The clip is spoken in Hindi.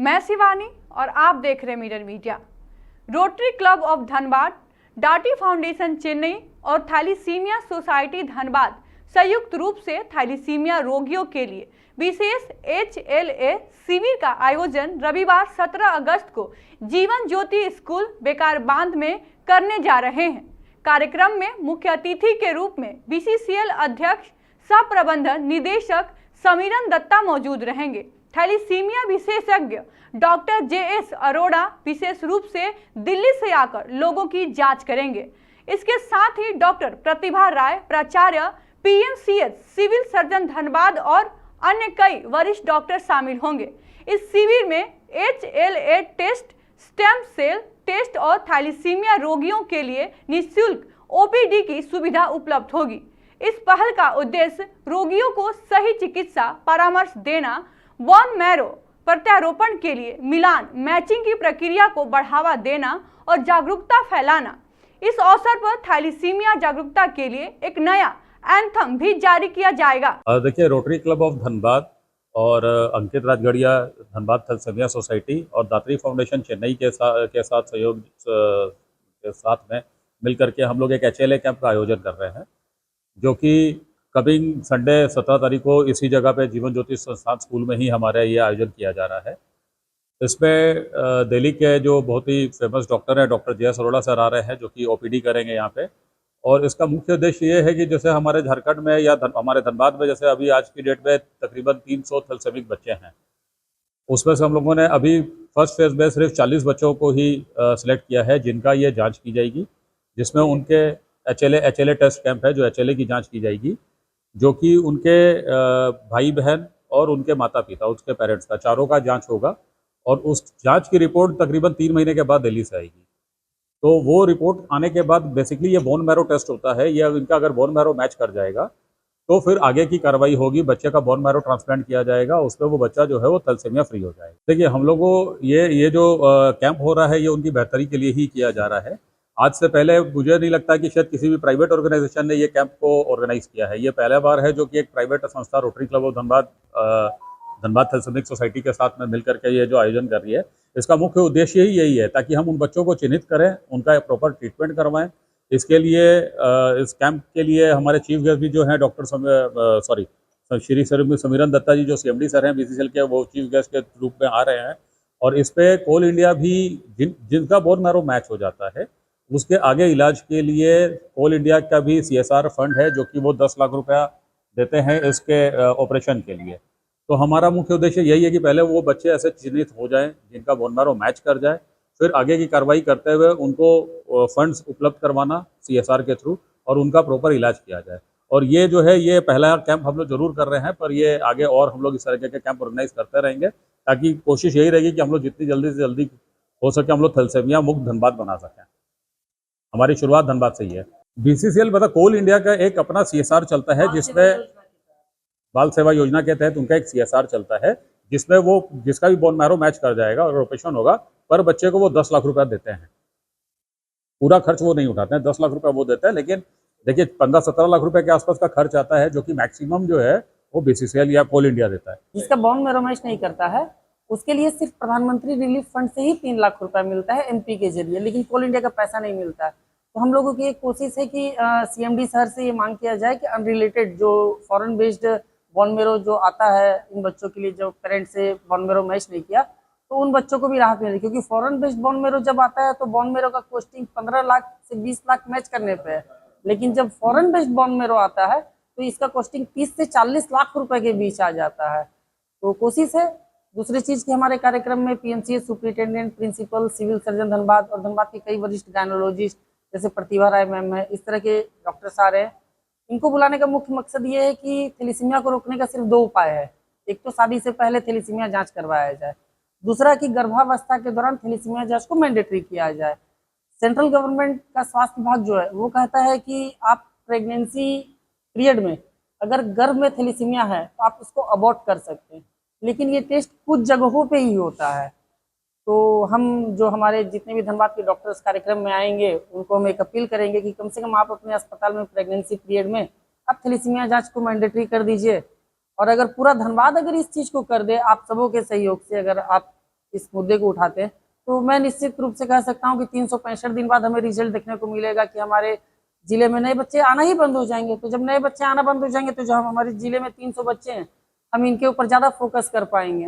मैं शिवानी और आप देख रहे mirror media. Rotary Club of Dhanbad, डाटी फाउंडेशन चेन्नई और थैलीसीमिया सोसाइटी धनबाद संयुक्त रूप से थैलीसीमिया रोगियों के लिए विशेष HLA शिविर का आयोजन रविवार 17 अगस्त को जीवन ज्योति स्कूल बेकार बांध में करने जा रहे हैं। कार्यक्रम में मुख्य अतिथि के रूप में BCCL अध्यक्ष सह प्रबंधन निदेशक समीरन दत्ता मौजूद रहेंगे। थैलीसीमिया विशेषज्ञ डॉक्टर JS अरोड़ा विशेष रूप से दिल्ली से आकर लोगों की जांच करेंगे। इसके साथ ही डॉक्टर प्रतिभा राय, प्राचार्य PMCH, सिविल सर्जन धनबाद और अन्य कई वरिष्ठ डॉक्टर शामिल होंगे। इस शिविर में HLA test, stem cell test और थैलीसीमिया रोगियों के लिए निःशुल्क OPD की सुविधा उपलब्ध होगी। इस पहल का उद्देश्य रोगियों को सही चिकित्सा परामर्श देना, बोन मैरो प्रत्यारोपण के लिए मिलान मैचिंग की प्रक्रिया को बढ़ावा देना और जागरूकता फैलाना। इस अवसर पर थैलीसीमिया जागरूकता के लिए एक नया एंथम भी जारी किया जाएगा। देखिए, रोटरी क्लब ऑफ धनबाद और अंकित राजगढ़िया धनबाद थैलेसीमिया सोसाइटी और दात्री फाउंडेशन चेन्नई के साथ सहयोग के साथ में मिलकर के हम लोग एक HLA कैंप का आयोजन कर रहे हैं, जो कि कमिंग संडे 17 तारीख को इसी जगह पे जीवन ज्योति संस्थान स्कूल में ही हमारे ये आयोजन किया जा रहा है। इसमें दिल्ली के जो बहुत ही फेमस डॉक्टर हैं, डॉक्टर JS अरोड़ा सर आ रहे हैं, जो कि OPD करेंगे यहाँ पे। और इसका मुख्य उद्देश्य ये है कि जैसे हमारे झारखंड में या हमारे धनबाद में जैसे अभी आज की डेट में तकरीबन 300 थैलेसेमिक बच्चे हैं, उसमें से हम लोगों ने अभी फर्स्ट फेज में सिर्फ 40 बच्चों को ही सिलेक्ट किया है, जिनका ये जाँच की जाएगी, जिसमें उनके HLA टेस्ट कैंप है, जो HLA की जाँच की जाएगी, जो कि उनके भाई बहन और उनके माता पिता, उसके पेरेंट्स का, चारों का जांच होगा। और उस जांच की रिपोर्ट तकरीबन 3 महीने के बाद दिल्ली से आएगी। तो वो रिपोर्ट आने के बाद बेसिकली ये बोन मैरो टेस्ट होता है। ये इनका अगर बोन मैरो मैच कर जाएगा तो फिर आगे की कार्रवाई होगी, बच्चे का बोन मैरो ट्रांसप्लांट किया जाएगा, उसमें वो बच्चा जो है वो थैलेसीमिया फ्री हो जाएगा। देखिए, हम लोगों ये जो कैंप हो रहा है, ये उनकी बेहतरी के लिए ही किया जा रहा है। आज से पहले मुझे नहीं लगता कि शायद किसी भी प्राइवेट ऑर्गेनाइजेशन ने ये कैंप को ऑर्गेनाइज किया है। ये पहला बार है जो कि एक प्राइवेट संस्था Rotary Club of Dhanbad thalassemic society के साथ में मिलकर के ये जो आयोजन कर रही है। इसका मुख्य उद्देश्य ही यही है, ताकि हम उन बच्चों को चिन्हित करें, उनका प्रॉपर ट्रीटमेंट करवाएं। इसके लिए इस कैंप के लिए हमारे चीफ गेस्ट भी जो हैं डॉक्टर श्री समीरन दत्ता जी, जो CMD सर हैं BCCL के, वो चीफ गेस्ट के रूप में आ रहे हैं। और इस पे कोल इंडिया भी जिनका बोन मैरो मैच हो जाता है, उसके आगे इलाज के लिए कोल इंडिया का भी CSR फंड है, जो कि वो 10 लाख रुपया देते हैं इसके ऑपरेशन के लिए। तो हमारा मुख्य उद्देश्य यही है कि पहले वो बच्चे ऐसे चिन्हित हो जाएं जिनका बोन मैरो मैच कर जाए, फिर आगे की कार्रवाई करते हुए उनको फंड्स उपलब्ध करवाना CSR के थ्रू, और उनका प्रॉपर इलाज किया जाए। और ये जो है, ये पहला कैंप हम लोग जरूर कर रहे हैं, पर ये आगे और हम लोग इस तरह के कैंप ऑर्गेनाइज करते रहेंगे, ताकि कोशिश यही रहेगी कि हम लोग जितनी जल्दी से जल्दी हो सके हम लोग थैलेसीमिया मुक्त धनबाद बना सकें। हमारी शुरुआत धनबाद से ही है। BCCL मतलब कोल इंडिया का एक अपना CSR चलता है, जिसमें बाल सेवा योजना के तहत उनका एक CSR चलता है, जिसमें वो जिसका भी बोन मैरो मैच कर जाएगा और ऑपरेशन होगा, पर बच्चे को वो 10 लाख रुपया देते हैं। पूरा खर्च वो नहीं उठाते हैं, 10 लाख रुपया वो देते हैं। लेकिन देखिए, 15-17 लाख रुपए के आसपास का खर्च आता है, जो कि मैक्सिमम जो है वो BCCL या कोल इंडिया देता है। जिसका बोन मैरो मैच नहीं करता है, उसके लिए सिर्फ प्रधानमंत्री रिलीफ फंड से ही 3 लाख रुपया मिलता है MP के जरिए, लेकिन कोल इंडिया का पैसा नहीं मिलता है। तो हम लोगों की एक कोशिश है कि CMD सर से ये मांग किया जाए कि अनरिलेटेड जो फॉरेन बेस्ड बोन मैरो जो आता है इन बच्चों के लिए, जो पेरेंट्स से बोन मैरो मैच नहीं किया, तो उन बच्चों को भी राहत मिले। क्योंकि फॉरेन बेस्ड बोन मैरो जब आता है तो बोन मैरो का कॉस्टिंग 15 लाख से 20 लाख मैच करने पे है, लेकिन जब फॉरेन बेस्ड बोन मैरो आता है तो इसका कॉस्टिंग 30 से 40 लाख रुपए के बीच आ जाता है। तो कोशिश है। दूसरी चीज़ की हमारे कार्यक्रम में PMCH superintendent, principal, civil surgeon Dhanbad और धनबाद के कई वरिष्ठ गायनोलॉजिस्ट जैसे प्रतिभा राय मैम है, इस तरह के डॉक्टर्स आ रहे हैं। इनको बुलाने का मुख्य मकसद ये है कि थैलेसीमिया को रोकने का सिर्फ 2 उपाय है। एक तो शादी से पहले थैलेसीमिया जांच करवाया जाए, दूसरा कि गर्भावस्था के दौरान थैलेसीमिया जांच को मैंडेटरी किया जाए। सेंट्रल गवर्नमेंट का स्वास्थ्य विभाग जो है वो कहता है कि आप प्रेगनेंसी पीरियड में अगर गर्भ में थैलेसीमिया है तो आप उसको अबॉर्ट कर सकते हैं, लेकिन ये टेस्ट कुछ जगहों पे ही होता है। तो हम जो हमारे जितने भी धनबाद के डॉक्टर्स कार्यक्रम में आएंगे उनको हम एक अपील करेंगे कि कम से कम आप अपने अस्पताल में प्रेगनेंसी पीरियड में आप थैलेसीमिया जांच को मैंडेटरी कर दीजिए। और अगर पूरा धनबाद अगर इस चीज़ को कर दे आप सबों के सहयोग से, अगर आप इस मुद्दे को उठाते हैं, तो मैं निश्चित रूप से कह सकता हूँ कि 365 दिन बाद हमें रिजल्ट देखने को मिलेगा कि हमारे जिले में नए बच्चे आना ही बंद हो जाएंगे। तो जब नए बच्चे आना बंद हो जाएंगे तो जो हम हमारे जिले में 300 बच्चे हैं, हम इनके ऊपर ज़्यादा फोकस कर पाएंगे।